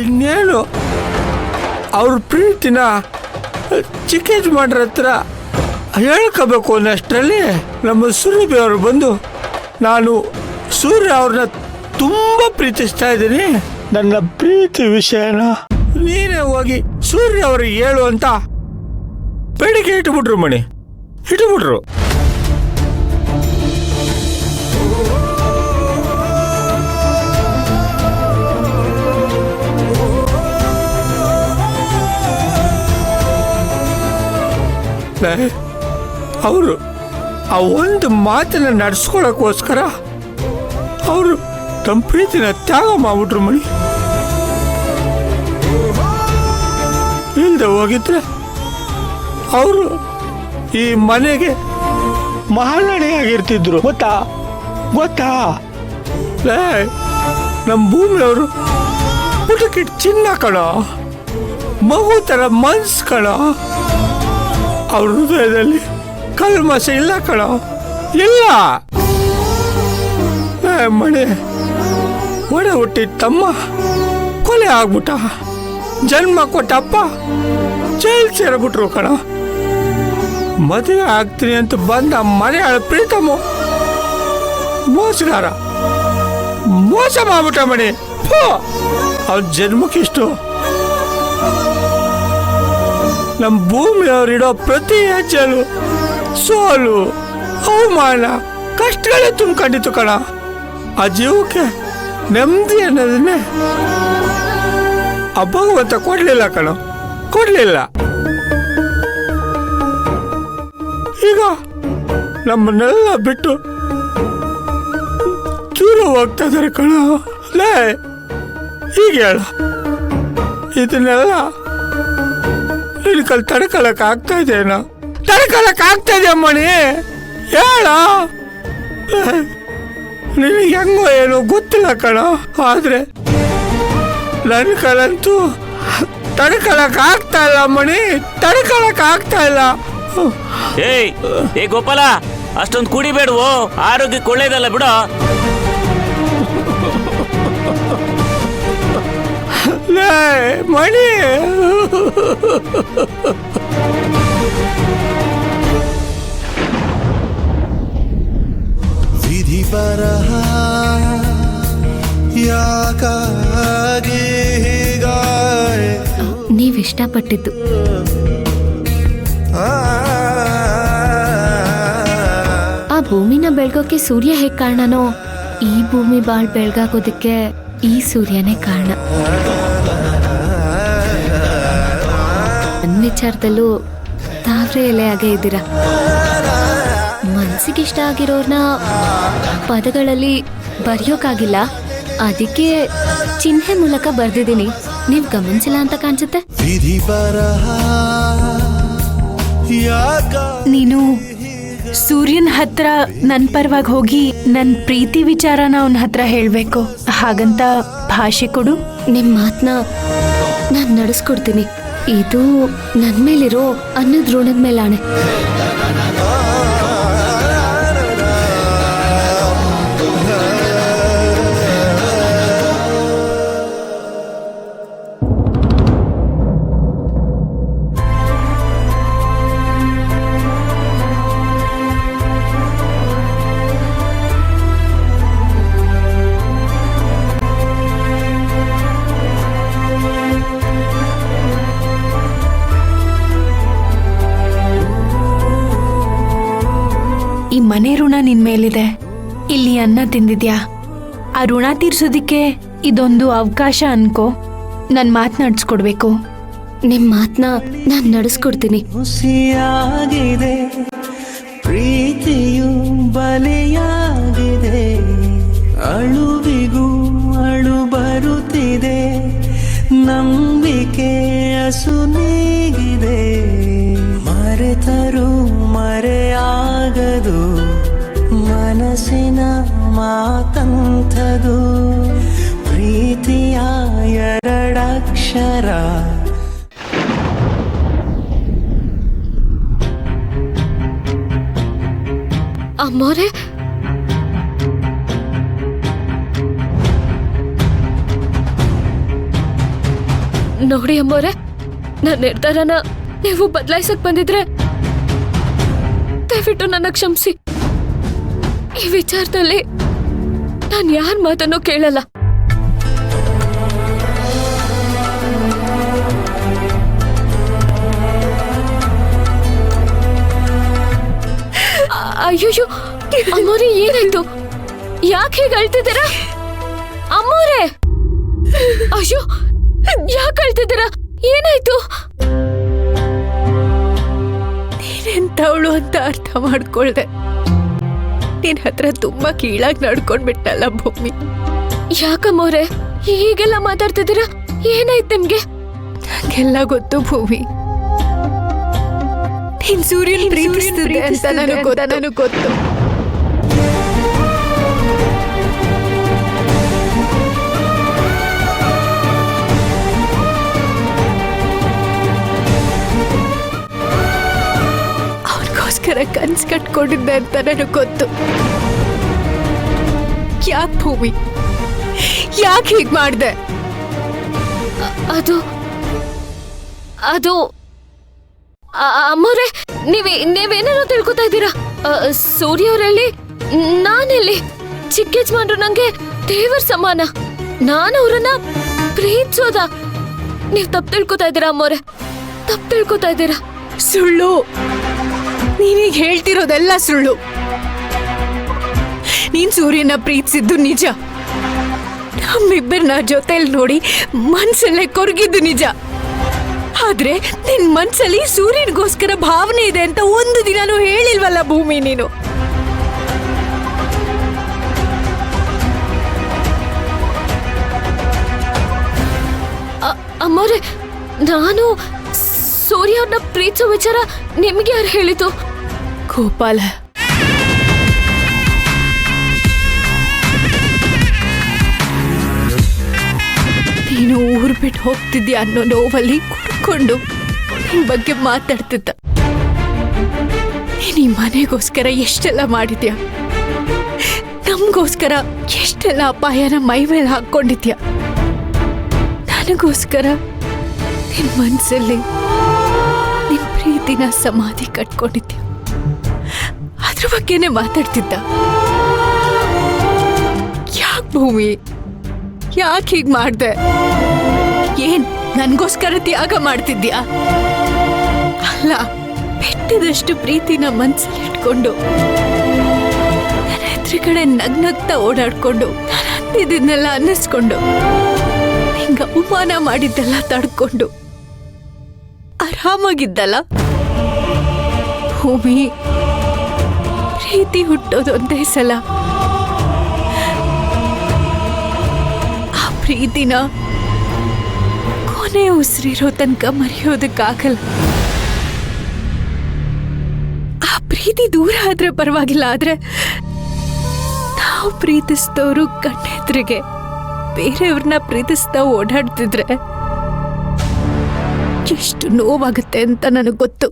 ಇನ್ನೇನು ಅವ್ರ ಪ್ರೀತಿನ ಚಿಕ್ಕೇಜ್ ಮಾಡ್ರ ಹತ್ರ ಹೇಳ್ಕೋಬೇಕು ಅನ್ನಷ್ಟರಲ್ಲಿ ನಮ್ಮ ಸುರಭಿ ಅವರು ಬಂದು, ನಾನು ಸೂರ್ಯ ಅವ್ರನ್ನ ತುಂಬ ಪ್ರೀತಿಸ್ತಾ ಇದ್ದೀನಿ, ನನ್ನ ಪ್ರೀತಿ ವಿಷಯನ ನೀನೇ ಹೋಗಿ ಸೂರ್ಯ ಅವ್ರಿಗೆ ಹೇಳು ಅಂತ ಬೇಡಿಕೆ ಇಟ್ಬಿಟ್ರು ಮಣಿ, ಇಟ್ಬಿಟ್ರು. ಅವರು ಆ ಒಂದು ಮಾತನ್ನ ನಡೆಸ್ಕೊಳಕ್ಕೋಸ್ಕರ ಅವರು ತಮ್ಮ ಪ್ರೀತಿನ ತ್ಯಾಗ ಮಾಡ್ಬಿಟ್ರು ಮಣಿ. ಇಲ್ದೆ ಹೋಗಿದ್ರೆ ಅವರು ಈ ಮನೆಗೆ ಮಹಾರಾಣಿಯಾಗಿರ್ತಿದ್ರು. ಗೊತ್ತಾ ಗೊತ್ತಾ ನಮ್ಮ ಭೂಮಿಯವರು ಪುಟಕಿಟ್ ಚಿನ್ನ ಕಣ, ಮಗು ತರ ಮನ್ಸ್ ಕಣ, ಅವ್ರ ಹೃದಯದಲ್ಲಿ ಕಲ್ಮಶ ಇಲ್ಲ ಕಣ, ಇಲ್ಲ. ಮಣಿ ಒಡೆ ಹುಟ್ಟಿದ ತಮ್ಮ ಕೊಲೆ ಆಗ್ಬಿಟ್ಟ, ಜನ್ಮ ಕೊಟ್ಟಪ್ಪ ಜೈಲ್ ಸೇರ್ಬಿಟ್ರು ಕಣ. ಮದುವೆ ಆಗ್ತೀನಿ ಅಂತ ಬಂದ ಮನೆಯಾಳ ಪ್ರೀತಮ ಮೋಸಗಾರ, ಮೋಸ ಮಾಡ್ಬಿಟ್ಟ ಮಣಿ. ಅವ್ರ ಜನ್ಮಕ್ಕಿಷ್ಟು ನಮ್ಮ ಭೂಮಿಯವ್ರಿಡೋ ಪ್ರತಿ ಹೆಜ್ಜೆಲು ಸೋಲು, ಅವಮಾನ, ಕಷ್ಟಗಳೇ ತುಂಬಿಕೊಂಡಿತ್ತು ಕಣ. ಆ ಜೀವಕ್ಕೆ ನೆಮ್ಮದಿ ಅನ್ನೋದನ್ನೇ ಆ ಭಗವಂತ ಕೊಡ್ಲಿಲ್ಲ ಕಣ, ಕೊಡ್ಲಿಲ್ಲ. ಈಗ ನಮ್ಮನ್ನೆಲ್ಲ ಬಿಟ್ಟು ದೂರ ಹೋಗ್ತಾ ಇದಾರೆ ಕಣ. ಲೇ ಹೀಗೆ ಹೇಳ, ಇದನ್ನೆಲ್ಲ ನಿನ್ ಕಲ್ ತಡ್ಕೊಳಕ್ ಆಗ್ತಾ ಇದೆಯೇನ? ತಡ್ಕೊಳಕ್ ಆಗ್ತಾ ಇದೆಯ ಮಣಿ? ಹೇಳ. ನಿನಗೆ ಹೆಂಗೋ ಏನೋ ಗೊತ್ತಿಲ್ಲ ಕಣ, ಆದ್ರೆ ನನ್ನ ಕಲಂತೂ ತಡ್ಕೊಳಕ್ ಆಗ್ತಾ ಇಲ್ಲ ಮಣಿ, ತಡ್ಕೊಳಕ್ ಆಗ್ತಾ ಇಲ್ಲ. ಏ ಗೋಪಾಲ, ಅಷ್ಟೊಂದು ಕುಡಿಬೇಡವೋ, ಆರೋಗ್ಯಕ್ಕೆ ಒಳ್ಳೇದಲ್ಲ ಬಿಡು. ಮಣಿ ವಿಧಿ ಬರಹ ಯಾಕಾಗಿ ನೀವಿಷ್ಟಪಟ್ಟಿದ್ದು. ಆ ಭೂಮಿನ ಬೆಳಗೋಕೆ ಸೂರ್ಯ ಹೇಗ್ ಕಾರಣನೋ, ಈ ಭೂಮಿ ಬಾಳ್ ಬೆಳಗಾಗೋದಕ್ಕೆ ಈ ಸೂರ್ಯನೇ ಕಾರಣ. ನನ್ನ ವಿಚಾರದಲ್ಲೂ ತಾವ್ರೆ ಎಲೆಯಾಗೆ ಇದ್ದೀರಾ. ಮನ್ಸಿಗಿಷ್ಟ ಆಗಿರೋರ್ನ ಪದಗಳಲ್ಲಿ ಬರೆಯೋಕ್ಕಾಗಿಲ್ಲ, ಅದಕ್ಕೆ ಚಿಹ್ನೆ ಮೂಲಕ ಬರ್ದಿದ್ದೀನಿ. ನೀವ್ ಗಮನಿಸಿಲ್ಲ ಅಂತ ಕಾಣಿಸುತ್ತೆ. ನೀನು ಸೂರ್ಯನ ಹತ್ರ ನನ್ನ ಪರವಾಗಿ ಹೋಗಿ ನನ್ನ ಪ್ರೀತಿ ವಿಚಾರನ ಅವನ ಹತ್ರ ಹೇಳಬೇಕು. ಹಾಗಂತ ಭಾಷೆ ಕೊಡು. ನಿಮ್ಮ ಮಾತನ್ನ ನಾನು ನಡೆಸ್ಕೊಡ್ತೀನಿ. ಇದು ನನ್ನ ಮೇಲಿರೋ ಅನ್ನದ ಋಣದ ಮೇಲಾಣೆ. ಈ ಮನೆ ಋಣ ನಿನ್ ಮೇಲಿದೆ. ಇಲ್ಲಿ ಅನ್ನ ತಿಂದಿದ್ಯಾ, ಆ ಋಣ ತೀರ್ಸೋದಿಕ್ಕೆ ಇದೊಂದು ಅವಕಾಶ ಅನ್ಕೋ. ನನ್ ಮಾತ್ ನಡ್ಸ್ಕೊಡ್ಬೇಕು. ನಿಮ್ ಮಾತನ್ನ ನಾನ್ ನಡೆಸ್ಕೊಡ್ತೀನಿ. ಹುಸಿಯಾಗಿದೆ ಪ್ರೀತಿಯು ಬಲಿಯಾಗಿದೆ, ಅಳುವಿಗೂ ಅಳು ಬರುತ್ತಿದೆ, ನಂಬಿಕೆ ಅಸುನೀಗಿದೆ, ಮರೆತರು ಮರೆಯಾಗದು ಮನಸ್ಸಿನ ಮಾತಂಥದು, ಪ್ರೀತಿಯ ಎರಡಕ್ಷರ. ಅಮ್ಮೋರೆ, ನೋಡಿ ಅಮ್ಮೋರೆ, ನನ್ನ ನಿರ್ಧಾರನ ನೀವು ಬದಲಾಯಿಸಕ್ ಬಂದಿದ್ರೆ ದಯವಿಟ್ಟು ನನ್ನ ಕ್ಷಮಿಸಿ. ಈ ವಿಚಾರದಲ್ಲಿ ನಾನು ಯಾರ ಮಾತನ್ನು ಕೇಳಲ್ಲ. ಅಯ್ಯೋ ಅಮ್ಮೋರೆ, ಏನಾಯ್ತು? ಯಾಕೆ ಹೀಗೆ ಅಳ್ತಿದ್ದೀರಾ ಅಮ್ಮೋರೆ? ಅಯ್ಯೋ, ಯಾಕೆ ಅಳ್ತಿದ್ದೀರಾ? ಏನಾಯ್ತು? ನೀನೆಂತವಳು ಅಂತ ಅರ್ಥ ಮಾಡ್ಕೊಳ್ದೆ. ನಿನ್ ಹತ್ರ ತುಂಬಾ ಕೀಳಾಗಿ ನಡ್ಕೊಂಡ್ಬಿಟ್ಟಲ್ಲ ಭೂಮಿ. ಯಾಕಮ್ಮೋರೆ ಹೀಗೆಲ್ಲ ಮಾತಾಡ್ತಿದ್ದೀರಾ? ಏನಾಯ್ತು ನಿಮ್ಗೆ? ನಂಗೆಲ್ಲ ಗೊತ್ತು ಭೂಮಿ. ನೀನ್ ಸೂರ್ಯನ್ ಪ್ರೀತಿಸ್ತಿದ್ದೆ ಅಂತ ನನಗೆ ಗೊತ್ತು. ಅವನಿಗೋಸ್ಕರ ಕನ್ಸು ಕಟ್ಕೊಂಡಿದ್ದೆ ಅಂತ ನನಗೆ ಗೊತ್ತು. ಯಾಕೆ ಭೂಮಿ, ಯಾಕೆ ಹೀಗೆ ಮಾಡ್ದೆ? ಅದು ಅದು ಅಮ್ಮೋರೆ, ನೀವೇನೇನೋ ತಿಳ್ಕೊತಾ ಇದ್ದೀರಾ. ಸೂರ್ಯ ಅವರಲ್ಲಿ ನಾನೆಲ್ಲಿ? ಚಿಕ್ಕ ಯಜಮಾನ್ರು ನಂಗೆ ದೇವರ ಸಮಾನ. ನಾನು ಅವ್ರನ್ನ ಪ್ರೀತಿಸೋದ? ನೀವ್ ತಪ್ಪು ತಿಳ್ಕೊತಾ ಇದ್ದೀರಾ ಅಮ್ಮೋರೆ, ತಪ್ಪು ತಿಳ್ಕೊತಾ ಇದ್ದೀರಾ. ಸುಳ್ಳು. ನೀನೀಗ ಹೇಳ್ತಿರೋದೆಲ್ಲ ಸುಳ್ಳು. ನೀನ್ ಸೂರ್ಯನ ಪ್ರೀತಿಸಿದ್ದು ನಿಜ. ನಮ್ಮಿಬ್ಬರನ್ನ ಜೊತೆಲಿ ನೋಡಿ ಮನ್ಸಲ್ಲೇ ಕೊರಗಿದ್ದು ನಿಜ. ಆದ್ರೆ ನಿನ್ ಮನ್ಸಲ್ಲಿ ಸೂರ್ಯನಿಗೋಸ್ಕರ ಭಾವನೆ ಇದೆ ಅಂತ ಒಂದು ದಿನಾನು ಹೇಳಿಲ್ವಲ್ಲ ಭೂಮಿ ನೀನು. ಅಮ್ಮೋರೆ, ನಾನು ಸೂರ್ಯ ಅವ್ರನ್ನ ಪ್ರೀತಿಸೋ ವಿಚಾರ ನಿಮ್ಗೆ ಯಾರು ಹೇಳಿತು? ಗೋಪಾಲ. ನೀನು ಊರು ಬಿಟ್ಟು ಹೋಗ್ತಿದ್ಯಾ ಅನ್ನೋ ನೋವಲ್ಲಿ ಕುಡ್ಕೊಂಡು ನಿನ್ ಬಗ್ಗೆ ಮಾತಾಡ್ತಿದ್ದ. ನೀನ್ ಈ ಮನೆಗೋಸ್ಕರ ಎಷ್ಟೆಲ್ಲ ಮಾಡಿದ್ಯಾ, ನಮ್ಗೋಸ್ಕರ ಎಷ್ಟೆಲ್ಲ ಅಪಾಯನ ಮೈ ಮೇಲೆ ಹಾಕೊಂಡಿದ್ಯಾ. ನನಗೋಸ್ಕರ ನಿನ್ ಮನ್ಸಲ್ಲಿ ನಿನ್ ಪ್ರೀತಿನ ಸಮಾಧಿ ಕಟ್ಕೊಂಡಿದ್ಯಾ. ಅದ್ರ ಬಗ್ಗೆನೆ ಮಾತಾಡ್ತಿದ್ದ. ಯಾಕೆ ಭೂಮಿ, ಯಾಕೆ ಹೀಗ್ ಮಾಡ್ದೆ? ಏನ್ ನನ್ಗೋಸ್ಕರ ತ್ಯಾಗ ಮಾಡ್ತಿದ್ಯಾ? ಅಲ್ಲ, ಬೆಟ್ಟದಷ್ಟು ಪ್ರೀತಿನ ಮನ್ಸಲ್ಲಿ ಇಟ್ಕೊಂಡು ನನ್ನ ಎದುರುಗಡೆ ನಗ್ನಗ್ತಾ ಓಡಾಡ್ಕೊಂಡು ನಾನು ಅಂತಿದ್ದನ್ನೆಲ್ಲ ಅನ್ನಿಸ್ಕೊಂಡು ನಿಂಗ ಅವಮಾನ ಮಾಡಿದ್ದೆಲ್ಲ ತಡ್ಕೊಂಡು ಆರಾಮಾಗಿದ್ದಲ್ಲ ಭೂಮಿ. ಪ್ರೀತಿ ಹುಟ್ಟೋದೊಂದೇ ಸಲ. ಆ ಪ್ರೀತಿನ ಕೊನೆ ಉಸಿರಿರೋ ತನಕ ಮರೆಯೋದಕ್ಕಾಗಲ್ಲ. ಆ ಪ್ರೀತಿ ದೂರ ಆದ್ರೆ ಪರವಾಗಿಲ್ಲ, ಆದ್ರೆ ನಾವು ಪ್ರೀತಿಸಿದವರು ಕಣ್ಣೆದ್ರಿಗೆ ಬೇರೆಯವ್ರನ್ನ ಪ್ರೀತಿಸ್ತಾ ಓಡಾಡ್ತಿದ್ರೆ ಎಷ್ಟು ನೋವಾಗುತ್ತೆ ಅಂತ ನನಗೆ ಗೊತ್ತು.